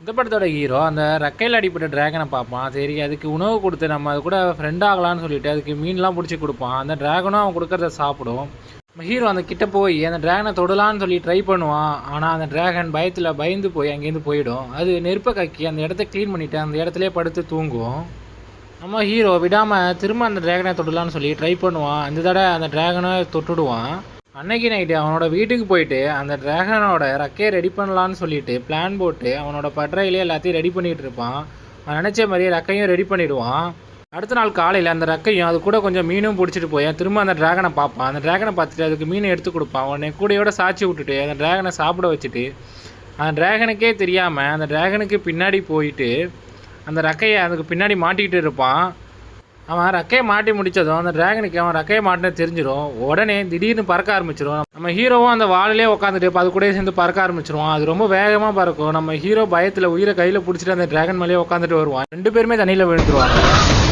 இந்த படத்தோட ஹீரோ அந்த ரெக்கையில் அடிப்பட்ட டிராகனை பார்ப்பான். சரி அதுக்கு உணவு கொடுத்து நம்ம அது கூட ஃப்ரெண்ட் ஆகலான்னு சொல்லிட்டு அதுக்கு மீன்லாம் பிடிச்சி கொடுப்பான். அந்த டிராகனும் அவன் கொடுக்குறத சாப்பிடும். நம்ம ஹீரோ அந்த கிட்ட போய் அந்த டிராகனை தொடலான்னு சொல்லி ட்ரை பண்ணுவான். ஆனால் அந்த டிராகன் பயந்து போய் அங்கேருந்து போயிடும். அது நெருப்பை கக்கி அந்த இடத்த க்ளீன் பண்ணிவிட்டு அந்த இடத்துலேயே படுத்து தூங்கும். நம்ம ஹீரோ விடாமல் திரும்ப அந்த டிராகனை தொடலான்னு சொல்லி ட்ரை பண்ணுவான். அந்த தடவை அந்த டிராகனை தொட்டுடுவான். அன்னைக்கு நைட்டு அவனோட வீட்டுக்கு போயிட்டு அந்த டிராகனோட ரெக்கையை ரெடி பண்ணலான்னு சொல்லிட்டு பிளான் போட்டு அவனோட பட்டறையிலே எல்லாத்தையும் ரெடி பண்ணிகிட்டு இருப்பான். அவன் நினச்ச மாதிரியே ரெக்கையும் ரெடி பண்ணிவிடுவான். அடுத்த நாள் காலையில் அந்த ரெக்கையும் அது கூட கொஞ்சம் மீனும் பிடிச்சிட்டு போய் திரும்ப அந்த டிராகனை பார்ப்பான். அந்த டிராகனை பார்த்துட்டு அதுக்கு மீனை எடுத்து கொடுப்பான். உடனே கூடையோட சாய்ச்சி விட்டுட்டு அந்த டிராகனை சாப்பிட வச்சுட்டு அந்த டிராகனுக்கே தெரியாமல் அந்த டிராகனுக்கு பின்னாடி போயிட்டு அந்த ரெக்கையை அதுக்கு பின்னாடி மாட்டிக்கிட்டு இருப்பான். அவன் ரெக்கையை மாட்டி முடித்ததும் அந்த டிராகனுக்கு அவன் ரெக்கையை மாட்டினது தெரிஞ்சிடும். உடனே திடீர்னு பறக்க ஆரம்பிச்சிடும். நம்ம ஹீரோவும் அந்த வாளிலே உட்காந்துட்டு அது கூட சேர்ந்து பறக்க ஆரம்பிச்சிருவான். அது ரொம்ப வேகமாக பறக்கும். நம்ம ஹீரோ பயத்தில் உயிரை கையில் பிடிச்சிட்டு அந்த டிராகன் மேலேயே உட்காந்துட்டு வருவான். 2 பேருமே தண்ணியில் விழுந்துருவாங்க.